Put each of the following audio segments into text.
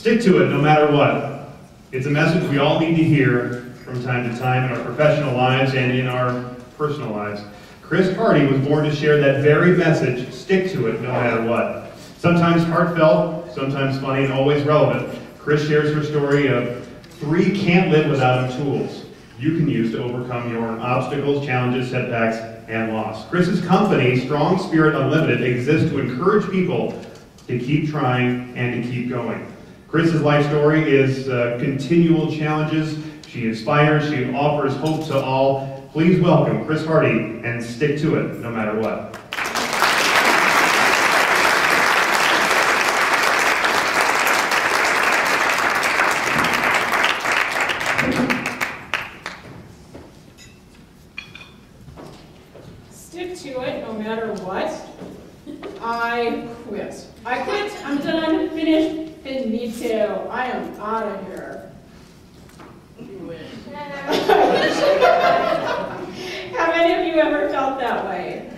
Stick to it no matter what. It's a message we all need to hear from time to time in our professional lives and in our personal lives. Kris Harty was born to share that very message, stick to it no matter what. Sometimes heartfelt, sometimes funny, and always relevant. Kris shares her story of 3 can't live without them tools you can use to overcome your obstacles, challenges, setbacks, and loss. Kris's company, Strong Spirit Unlimited, exists to encourage people to keep trying and to keep going. Kris's life story is continual challenges. She inspires, she offers hope to all. Please welcome Kris Harty and Stick to It no matter what. Stick to it no matter what. I quit. I'm done, finished, finito. I am out of here. Have any of you ever felt that way?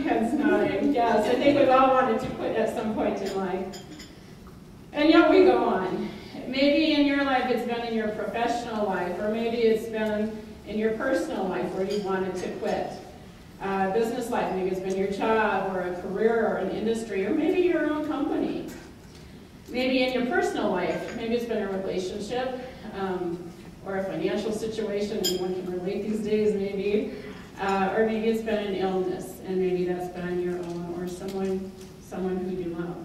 Heads nodding. Yes, I think we've all wanted to quit at some point in life. And yet we go on. Maybe in your life it's been in your professional life, or maybe it's been in your personal life where you wanted to quit. Business life, maybe it's been your job or a career or an industry, or maybe your own company. Maybe in your personal life, maybe it's been a relationship or a financial situation, anyone can relate these days maybe, or maybe it's been an illness, and maybe that's been your own or someone who you love.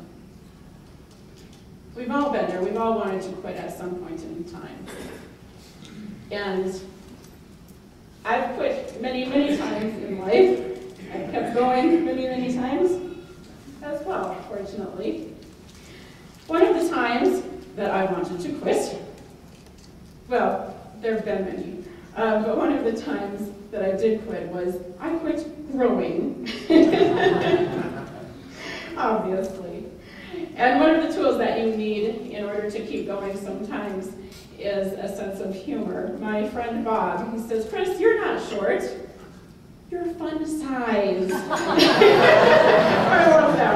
We've all been there. We've all wanted to quit at some point in time. And I've quit many, many times in life. I've kept going many, many times as well, fortunately. One of the times that I wanted to quit, well, there have been many, but one of the times that I did quit was I quit growing, obviously. And one of the tools that you need in order to keep going sometimes is a sense of humor. My friend Bob, he says, "Kris, you're not short. You're a fun size." I love that.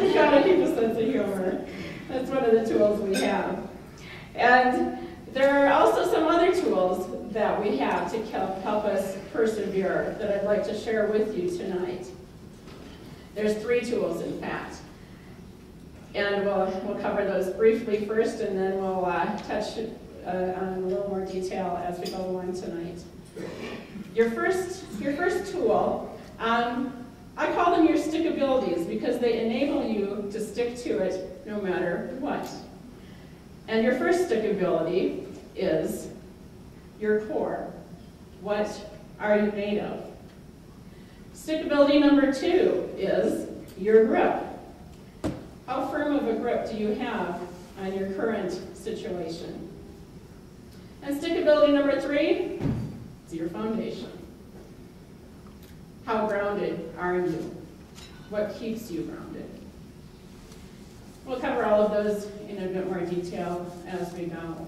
You gotta keep a sense of humor. That's one of the tools we have. And there are also some other tools that we have to help us persevere that I'd like to share with you tonight. There's 3 tools, in fact. And we'll cover those briefly first, and then we'll touch on a little more detail as we go along tonight. Your first tool, I call them your stickabilities because they enable you to stick to it no matter what. And your first stickability is your core. What are you made of? Stickability number 2 is your grip. How firm of a grip do you have on your current situation? And stickability number 3 is your foundation. How grounded are you? What keeps you grounded? We'll cover all of those in a bit more detail as we go.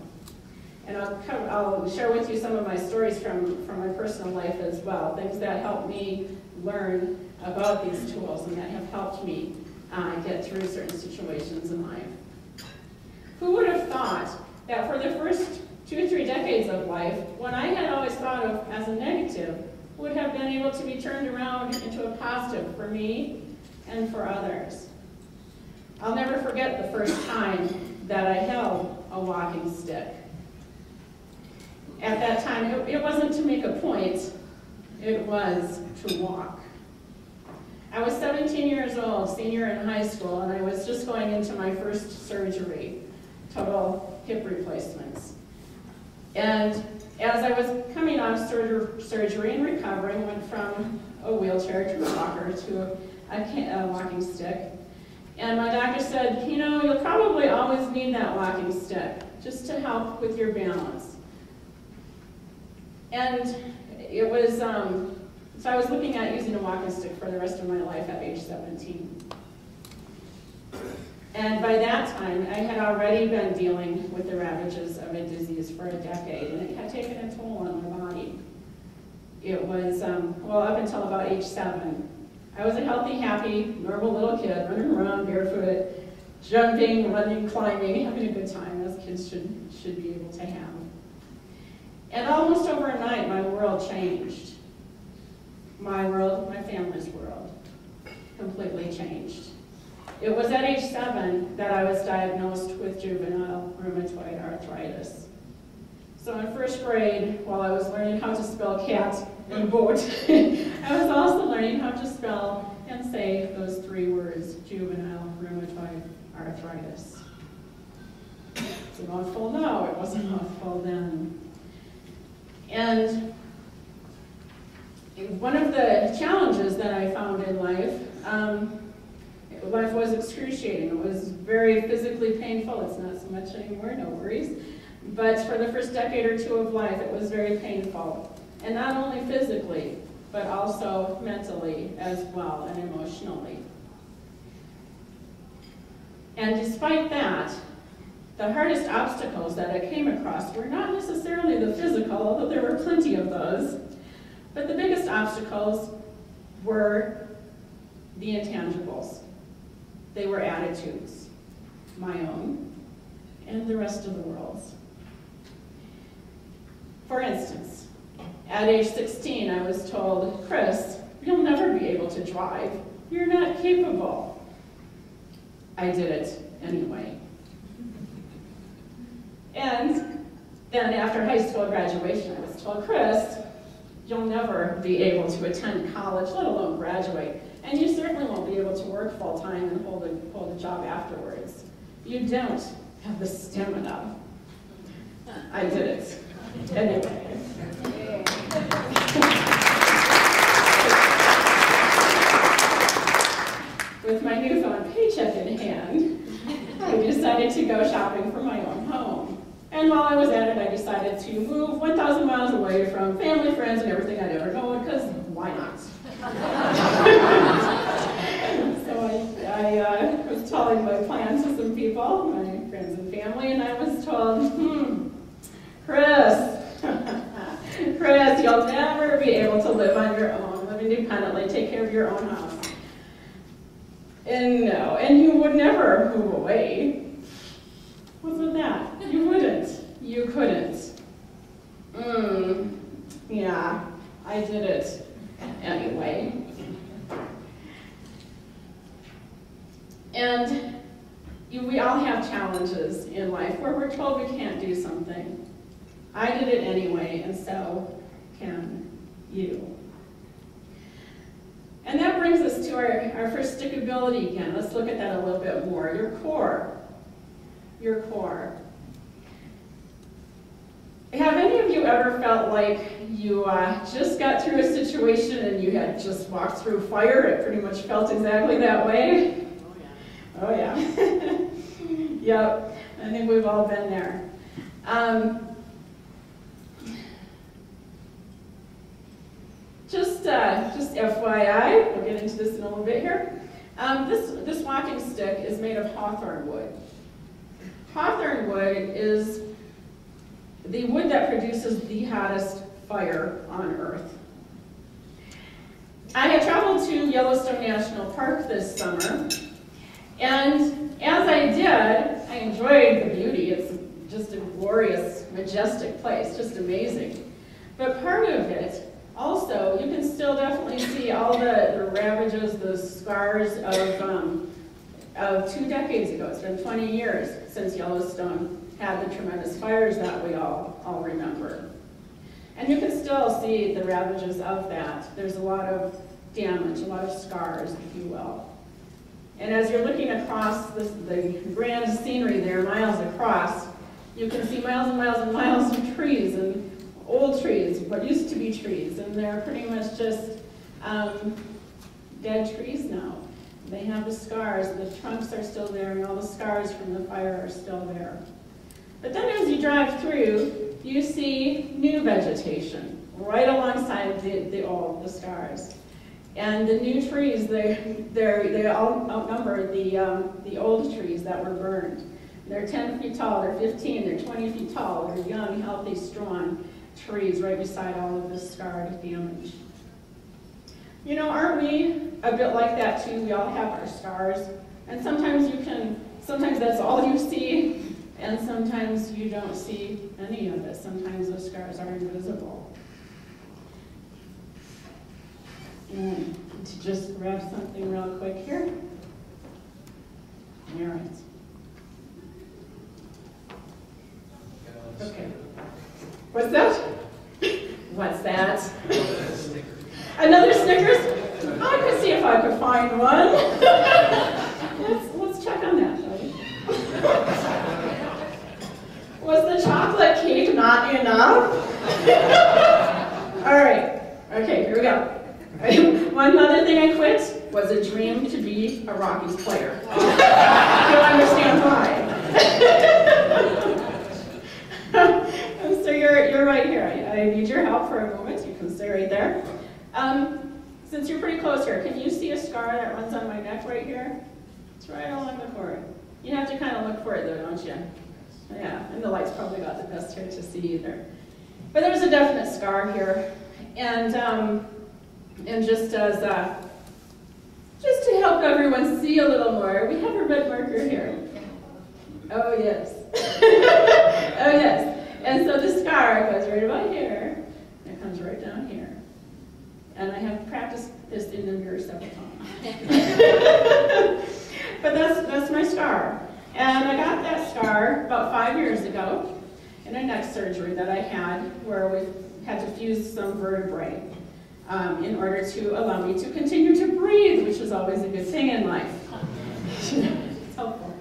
And I'll share with you some of my stories from my personal life as well, things that helped me learn about these tools and that have helped me get through certain situations in life. Who would have thought that for the first 2 or 3 decades of life, what I had always thought of as a negative would have been able to be turned around into a positive for me and for others. I'll never forget the first time that I held a walking stick. At that time, it wasn't to make a point, it was to walk. I was 17 years old, senior in high school, and I was just going into my first surgery, total hip replacements. And as I was coming off surgery and recovering, went from a wheelchair to a walker to a walking stick. And my doctor said, you know, you'll probably always need that walking stick just to help with your balance. And it was, so I was looking at using a walking stick for the rest of my life at age 17. And by that time, I had already been dealing with the ravages of a disease for a decade, and it had taken a toll on my body. it was, well, up until about age 7. I was a healthy, happy, normal little kid, running around barefoot, jumping, running, climbing, having a good time, as kids should be able to have. And almost overnight, my world changed. My world, my family's world, completely changed. It was at age 7 that I was diagnosed with juvenile rheumatoid arthritis. So in first grade, while I was learning how to spell cat and boat, I was also learning how to spell and say those 3 words, juvenile rheumatoid arthritis. It's a mouthful now, it wasn't a mouthful then. And one of the challenges that I found in life, life was excruciating. It was very physically painful. It's not so much anymore, no worries. But for the first decade or 2 of life, it was very painful. And not only physically, but also mentally as well, and emotionally. And despite that, the hardest obstacles that I came across were not necessarily the physical, although there were plenty of those, but the biggest obstacles were the intangibles. They were attitudes, my own and the rest of the world's. For instance, at age 16, I was told, Kris, you'll never be able to drive. You're not capable. I did it anyway. And then after high school graduation, I was told, Kris, you'll never be able to attend college, let alone graduate. And you certainly won't be able to work full-time and hold a job afterwards. You don't have the stamina. I did it. Anyway. With my newfound paycheck in hand, I decided to go shopping for my own home. And while I was at it, I decided to move 1,000 miles away from family, friends, and everything I'd ever known, because why not? So I was telling my plans to some people, my friends and family, and I was told, Kris, Kris, you'll never be able to live on your own, live independently, take care of your own house. And no, and you would never move away. What's with that? You wouldn't. You couldn't. Yeah, I did it anyway. And we all have challenges in life where we're told we can't do something. I did it anyway, and so can you. And that brings us to our first stickability again. Let's look at that a little bit more. Your core. Your core. Have any of you ever felt like you just got through a situation and you had just walked through fire? It pretty much felt exactly that way. Oh yeah. Yep, I think we've all been there. Just FYI, we'll get into this in a little bit here. This walking stick is made of hawthorn wood. Hawthorn wood is the wood that produces the hottest fire on Earth. I had traveled to Yellowstone National Park this summer, and as I did, I enjoyed the beauty. It's just a glorious, majestic place, just amazing. But part of it, also, you can still definitely see all the ravages, the scars of 2 decades ago. It's been 20 years since Yellowstone had the tremendous fires that we all remember. And you can still see the ravages of that. There's a lot of damage, a lot of scars, if you will. And as you're looking across the grand scenery there, miles across, you can see miles and miles and miles of trees, and old trees, what used to be trees, and they're pretty much just dead trees now. They have the scars, the trunks are still there, and all the scars from the fire are still there. But then as you drive through, you see new vegetation right alongside the scars. And the new trees, they all outnumber the old trees that were burned. They're 10 feet tall, they're 15, they're 20 feet tall, they're young, healthy, strong. trees right beside all of this scarred damage. You know, aren't we a bit like that too? We all have our scars, and sometimes that's all you see, and sometimes you don't see any of it. Sometimes those scars are invisible. And to just grab something real quick here. All right. Okay. What's that? What's that? Another Snickers? I could see if I could find one. Let's check on that, shall we? Was the chocolate cake not enough? All right. Okay, here we go. One other thing I quit was a dream to be a Rockies player. You'll understand why. So you're right here. I need your help for a moment. You can stay right there. Since you're pretty close here, can you see a scar that runs on my neck right here? It's right along the cord. You have to kind of look for it though, don't you? Yeah, and the light's probably not the best here to see either. But there's a definite scar here. And just to help everyone see a little more, we have a red marker here. Oh yes. Oh yes. And so the scar goes right about here, and it comes right down here. And I have practiced this in the mirror several times. But that's my scar. And I got that scar about 5 years ago in a neck surgery that I had where we had to fuse some vertebrae in order to allow me to continue to breathe, which is always a good thing in life. It's helpful.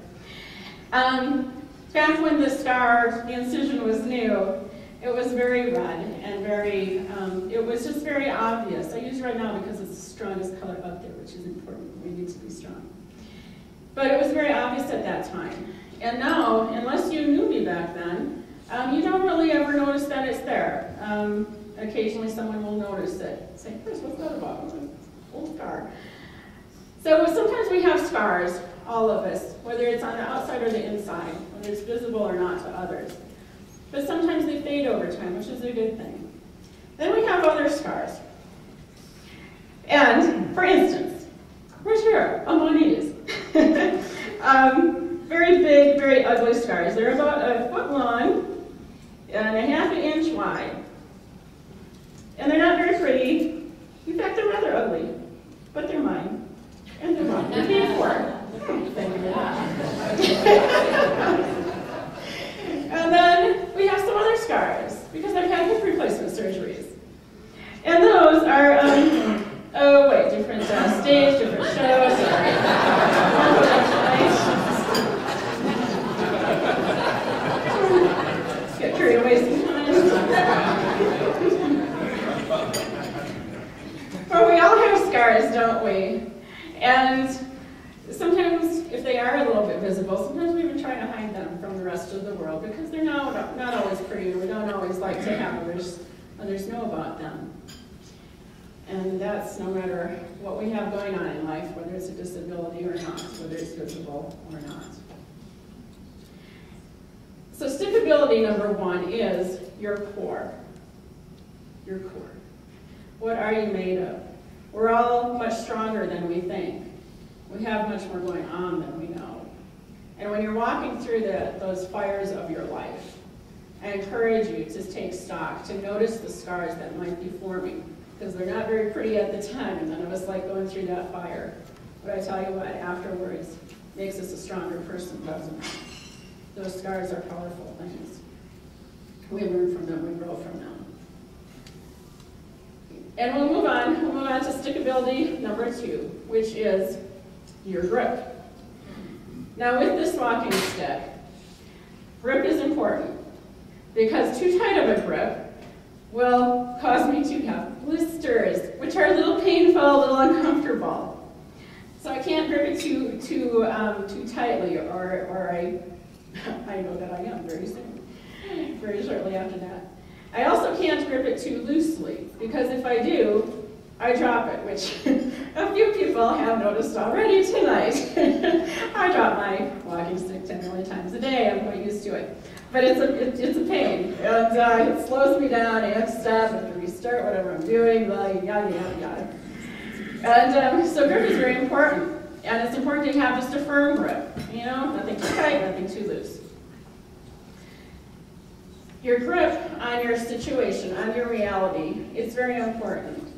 Back when the incision was new, it was very red and very, it was just very obvious. I use red now because it's the strongest color up there, which is important. We need to be strong. But it was very obvious at that time. And now, unless you knew me back then, you don't really ever notice that it's there. Occasionally someone will notice it. Say, Kris, what's that about? It's an old scar. So sometimes we have scars, all of us, whether it's on the outside or the inside, whether it's visible or not to others. But sometimes they fade over time, which is a good thing. Then we have other scars. And, for instance, right here, on my knees. Very big, very ugly scars. They're about 1 foot long and 1/2 inch wide. And they're not very pretty. In fact, they're rather ugly. But they're mine. And they're mine. They're paid for. Thank you very much. And then we have some other scars, because I've had hip replacement surgeries. And those are, oh wait, different stage, different shows. Let's get carried away sometimes. But we all have scars, don't we? And sometimes, if they are a little bit visible, sometimes we even try to hide them from the rest of the world because they're not always pretty, or we don't always like to have others know about them. And that's no matter what we have going on in life, whether it's a disability or not, whether it's visible or not. So stickability number 1 is your core. Your core. What are you made of? We're all much stronger than we think. We have much more going on than we know. And when you're walking through those fires of your life, I encourage you to take stock, to notice the scars that might be forming, because they're not very pretty at the time, and none of us like going through that fire. But I tell you what, afterwards, makes us a stronger person, doesn't it? Those scars are powerful things. We learn from them, we grow from them. And we'll move on to stickability number 2, which is your grip. Now with this walking stick, grip is important because too tight of a grip will cause me to have blisters, which are a little painful, a little uncomfortable. So I can't grip it too tightly, or I know that I am very soon, very shortly after that. I also can't grip it too loosely, because if I do, I drop it, which a few people have noticed already tonight. I drop my walking stick 10 million times a day. I'm quite used to it. But it's a pain, and it slows me down. I have to stop, I have to restart whatever I'm doing, yada, yada, yada. And so grip is very important, and it's important to have just a firm grip, you know, nothing too tight, nothing too loose. Your grip on your situation, on your reality, it's very important.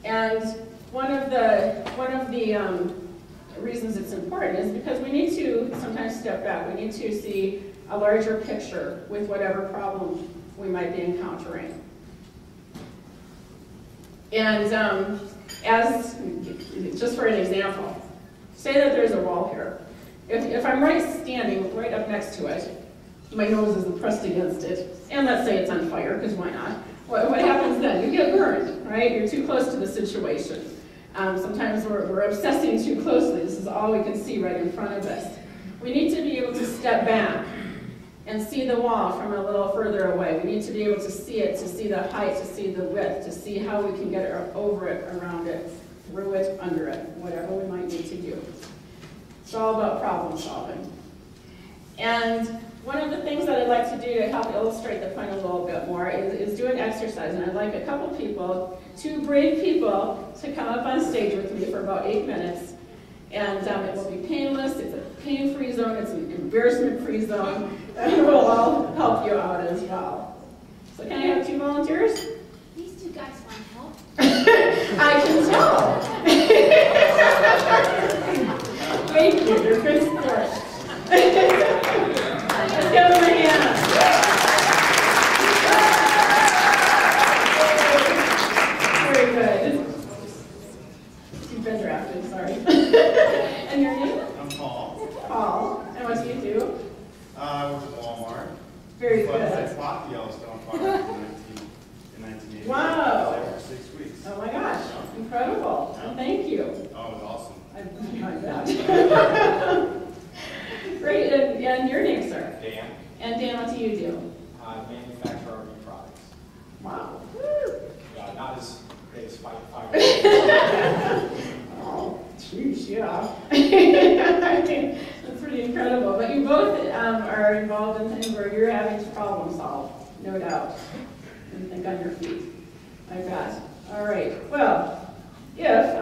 And one of the reasons it's important is because we need to sometimes step back. We need to see a larger picture with whatever problem we might be encountering. And just for an example, say that there's a wall here. If I'm standing right up next to it, my nose isn't pressed against it, and let's say it's on fire, because why not? What happens then? You get burned, right? You're too close to the situation. Sometimes we're obsessing too closely. This is all we can see right in front of us. We need to be able to step back and see the wall from a little further away. We need to be able to see it, to see the height, to see the width, to see how we can get over it, around it, through it, under it, whatever we might need to do. It's all about problem solving. And one of the things that I'd like to do to help illustrate the point a little bit more is do an exercise. And I'd like a couple people, 2 brave people, to come up on stage with me for about 8 minutes. And it will be painless, it's a pain-free zone, it's an embarrassment-free zone, and we'll all help you out as well. So can I have 2 volunteers? These 2 guys want help. I can tell. Thank you, you're good sport. Let's give them a hand. Very good. You've been drafted, sorry. And your name? I'm Paul. Paul. And what do you do? I work at Walmart. Very But I good. fought the Yellowstone fire in 1980. Wow. I was there for 6 weeks. Oh my gosh, incredible. Well, thank you. Oh, it was awesome. I like that. Great, and your name, sir? Dan, And Dan, what do you do? manufacture RV products. Wow. Not as great as fire. Oh, geez, yeah. That's pretty incredible. But you both are involved in things where you're having to problem solve, no doubt, and think on your feet. I bet. All right. Well, if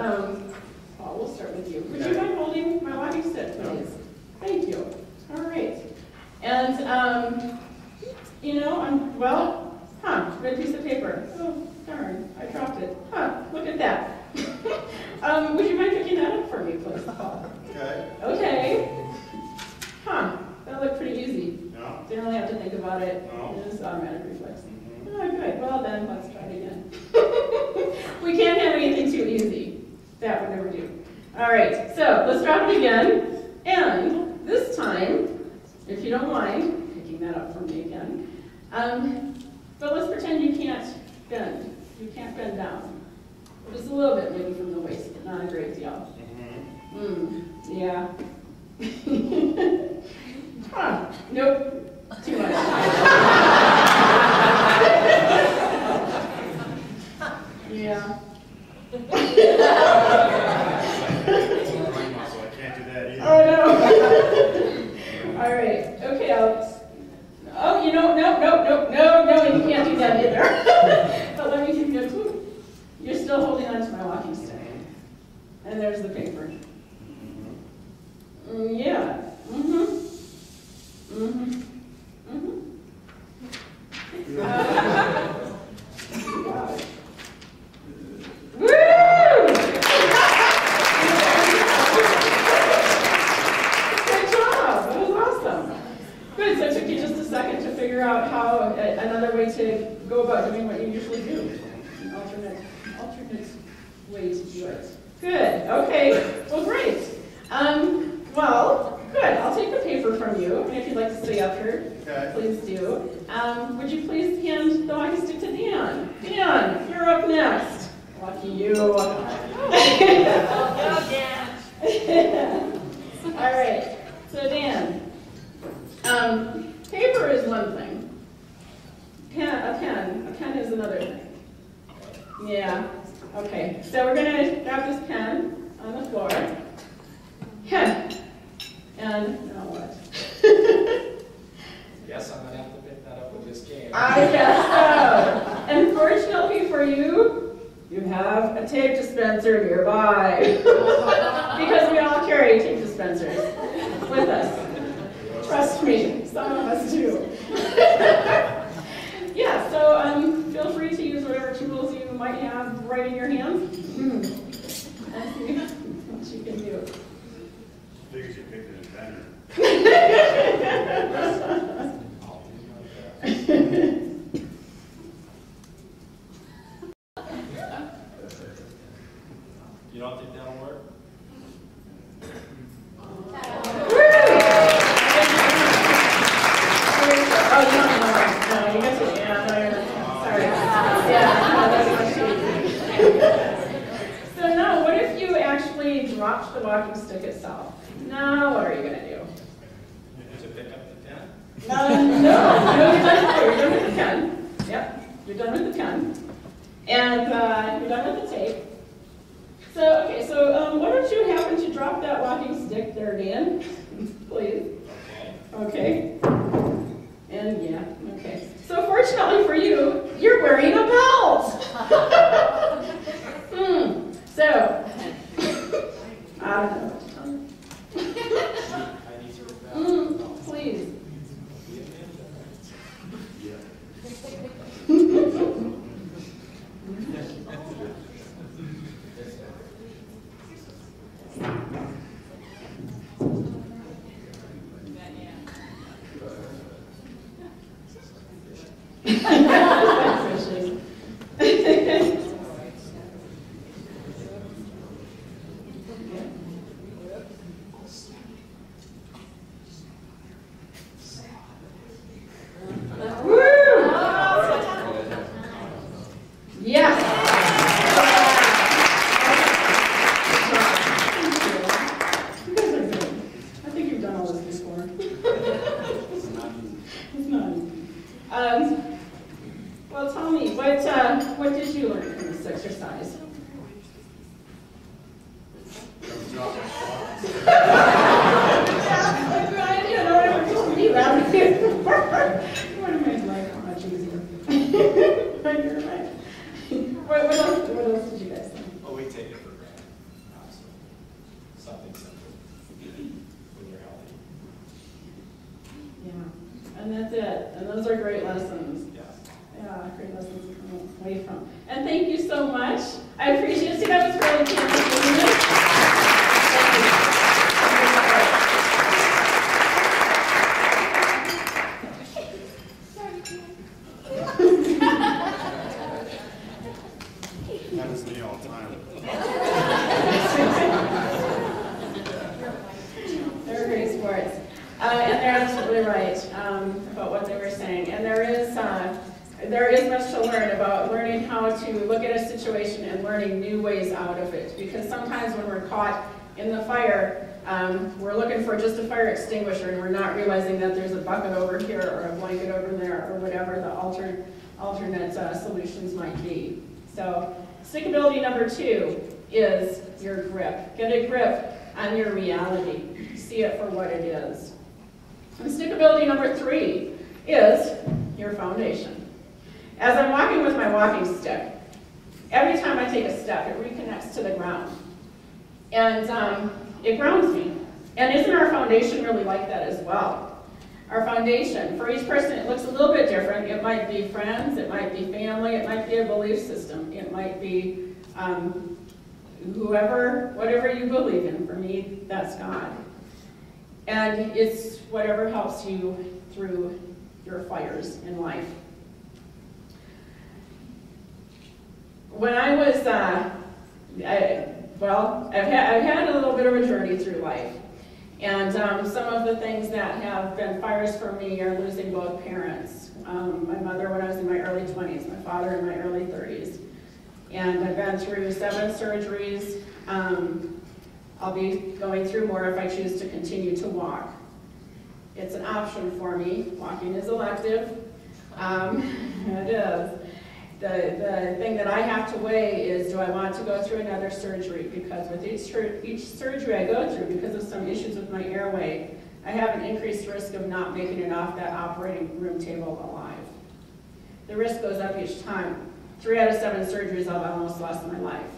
Paul, we'll start with you. Would you mind holding my walking stick, please? Thank you. All right. And red piece of paper. Oh, darn, I dropped it. Look at that. Would you mind picking that up for me, please, Paul? Okay. Okay. That looked pretty easy. No. Didn't really have to think about it. No. It was automatic reflex. Mm-hmm. Oh, good. Well, then let's try it again. We can't have anything too easy. That would never do. All right. So let's drop it again. And this time, if you don't mind picking that up for me again, but let's pretend you can't bend. You can't bend down. Just a little bit maybe from the waist, but not a great deal. Yeah. Nope. Too much. Yeah. So I can't do that either. Oh no. All right. Okay. No, you can't do that either. But let me give you a clue. You're still holding on to my walking stick. And there's the paper. Yeah. Woo! Good job. That was awesome. Good. So it took you just a second to figure out how another way to go about doing what you usually do. An alternate way to do it. Good. Okay. Well, great. Well, good. I'll take the paper from you, and if you'd like to stay up here, Okay. please do. Would you please hand the walking stick to Dan? Dan, you're up next. Lucky you. All right. So Dan, paper is one thing. A pen is another thing. Yeah. Okay. So we're gonna drop this pen on the floor. And now what? Yes? dispenser nearby. Because we all carry tape dispensers with us. Trust me, some of us do. Yeah, so feel free to use whatever tools you might have right in your hands. And see what you can do. Figures you picked an inventor. You don't think that'll work? Oh, no, you got to, yeah, no, sorry. Yeah, no, that's not true. So now, what if you actually dropped the walking stick itself? Now, what are you going to do? To pick up the pen? No, you're done with the pen. Yep, you're done with the pen. And you're done with the tape. So, okay, so why don't you happen to drop that walking stick there, Dan? Please. Okay. And yeah, okay. So fortunately for you, you're wearing a belt. So, I don't know what to tell you. I need to rebel. Please. Well, tell me, what did you learn from this exercise? You know, never told me that before. You would have made life much easier. You're right. What else did you guys think? Well, we take it for granted. So something simple when you're healthy. Yeah, and that's it. And those are great lessons. Yes. Yeah, great lessons to come away from. And thank you so much. I appreciate it. See, that was really fantastic. Happens to me all the time. They're great sports. And they're absolutely right about what they were saying. And there is much to learn about learning how to look at a situation and learning new ways out of it. Because sometimes when we're caught in the fire, we're looking for just a fire extinguisher and we're not realizing that there's a bucket over here or a blanket over there or whatever the alternate solutions might be. So stickability number 2 is your grip. Get a grip on your reality. See it for what it is. And stickability number 3 is your foundation. As I'm walking with my walking stick, every time I take a step, it reconnects to the ground. And it grounds me. And isn't our foundation really like that as well? Our foundation, for each person, it looks a little bit different. It might be friends, it might be family, it might be a belief system, it might be whatever you believe in. For me, that's God. And it's whatever helps you through your fires in life. When I was, I've had a little bit of a journey through life. And some of the things that have been fires for me are losing both parents. My mother when I was in my early 20s, my father in my early 30s. And I've been through 7 surgeries. I'll be going through more if I choose to continue to walk. It's an option for me. Walking is elective. It is. The thing that I have to weigh is, do I want to go through another surgery? Because with each surgery I go through, because of some issues with my airway, I have an increased risk of not making it off that operating room table alive. The risk goes up each time. 3 out of 7 surgeries I've almost lost my life.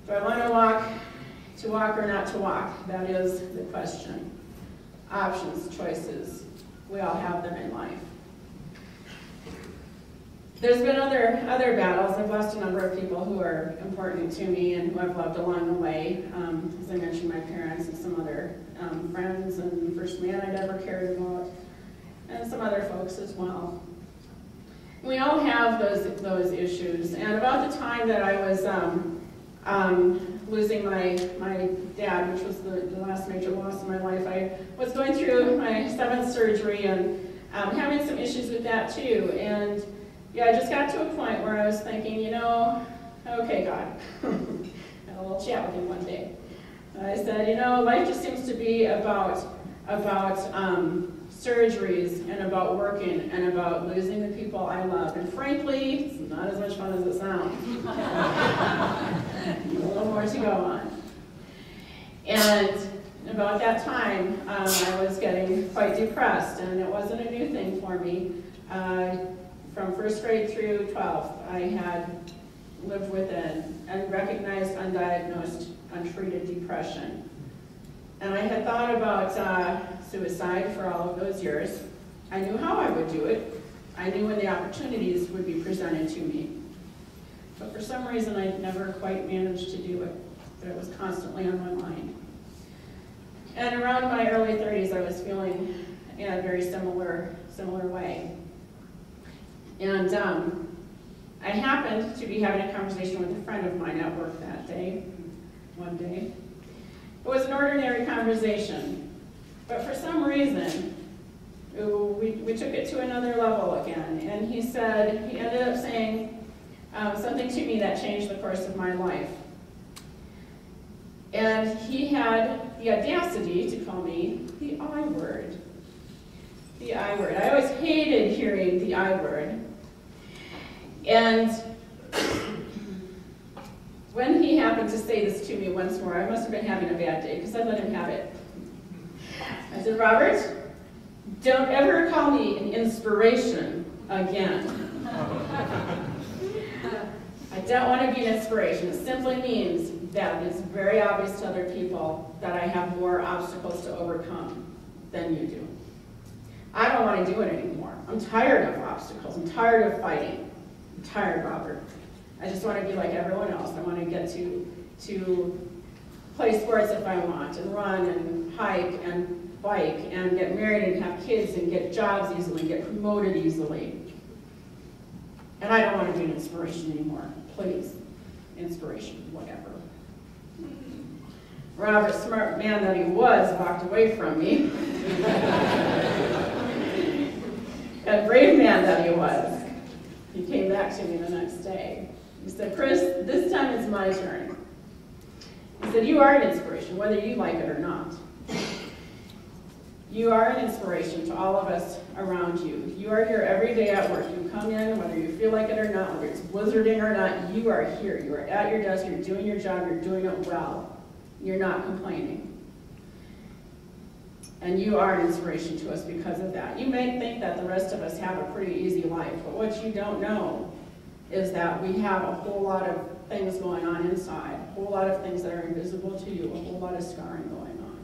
Do I want to walk or not to walk? That is the question. Options, choices. We all have them in life. There's been other battles. I've lost a number of people who are important to me and who I've loved along the way. As I mentioned, my parents and some other friends and the first man I'd ever cared about, and some other folks as well. We all have those issues. And about the time that I was losing my dad, which was the last major loss in my life, I was going through my 7th surgery and having some issues with that too. And yeah, I just got to a point where I was thinking, you know, okay, God, had a little chat with him one day. I said, you know, life just seems to be about surgeries and about working and about losing the people I love. And frankly, it's not as much fun as it sounds. A little more to go on. And about that time, I was getting quite depressed, and it wasn't a new thing for me. From 1st grade through 12th, I had lived with an unrecognized, undiagnosed, untreated depression. And I had thought about suicide for all of those years. I knew how I would do it. I knew when the opportunities would be presented to me. But for some reason, I never quite managed to do it. But it was constantly on my mind. And around my early 30s, I was feeling in a very similar way. And I happened to be having a conversation with a friend of mine at work that day, one day. It was an ordinary conversation, but for some reason, we took it to another level again. And he ended up saying something to me that changed the course of my life. And he had the audacity to call me the I word. The I word. I always hated hearing the I word. And when he happened to say this to me once more, I must have been having a bad day because I let him have it. I said, Robert, don't ever call me an inspiration again. I don't want to be an inspiration. It simply means that it's very obvious to other people that I have more obstacles to overcome than you do. I don't want to do it anymore. I'm tired of obstacles. I'm tired of fighting. I'm tired, Robert. I just want to be like everyone else. I want to get to play sports if I want, and run and hike and bike and get married and have kids and get jobs easily, get promoted easily. And I don't want to be an inspiration anymore. Please. Inspiration, whatever. Robert, smart man that he was, walked away from me. A brave man that he was. He came back to me the next day. He said, Kris, this time it's my turn. He said, you are an inspiration, whether you like it or not. You are an inspiration to all of us around you. You are here every day at work. You come in, whether you feel like it or not, whether it's blizzarding or not, you are here. You are at your desk, you're doing your job, you're doing it well. You're not complaining. And you are an inspiration to us because of that. You may think that the rest of us have a pretty easy life, but what you don't know is that we have a whole lot of things going on inside, a whole lot of things that are invisible to you, a whole lot of scarring going on.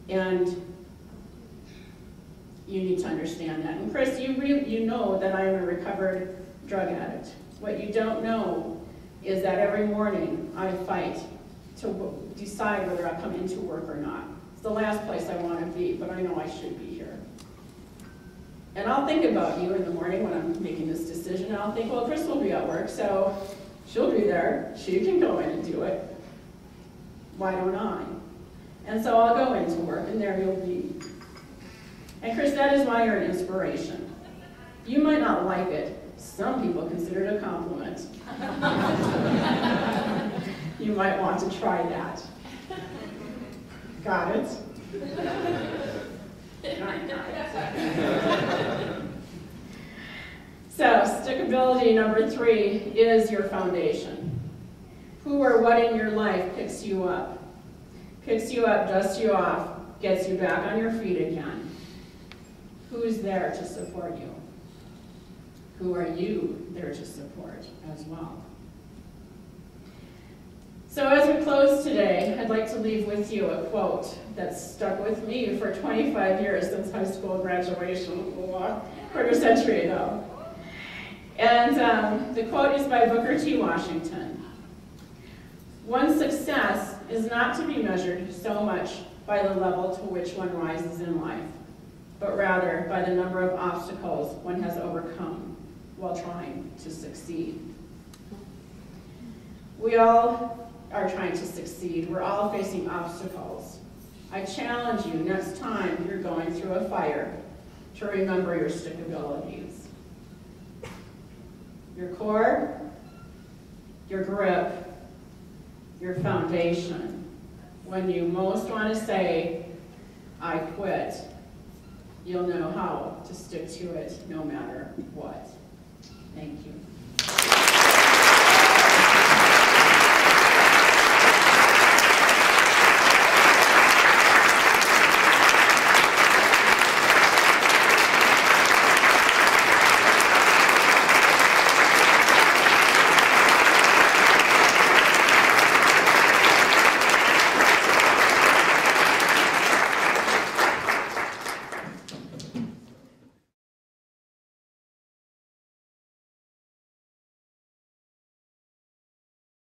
And you need to understand that. And Kris, you know that I am a recovered drug addict. What you don't know is that every morning I fight to decide whether I come into work or not. It's the last place I want to be, but I know I should be here. And I'll think about you in the morning when I'm making this decision, and I'll think, well, Kris will be at work, so she'll be there. She can go in and do it. Why don't I? And so I'll go into work, and there you'll be. And Kris, that is why you're an inspiration. You might not like it. Some people consider it a compliment. You might want to try that. Got it? So, stickability number 3 is your foundation. Who or what in your life picks you up? Picks you up, dusts you off, gets you back on your feet again. Who's there to support you? Who are you there to support as well? So as we close today, I'd like to leave with you a quote that's stuck with me for 25 years since high school graduation, a quarter century ago. And the quote is by Booker T. Washington. "One's success is not to be measured so much by the level to which one rises in life, but rather by the number of obstacles one has overcome while trying to succeed." We all are trying to succeed. We're all facing obstacles. I challenge you next time you're going through a fire to remember your stickabilities. Your core, your grip, your foundation. When you most want to say, "I quit," you'll know how to stick to it no matter what. Thank you.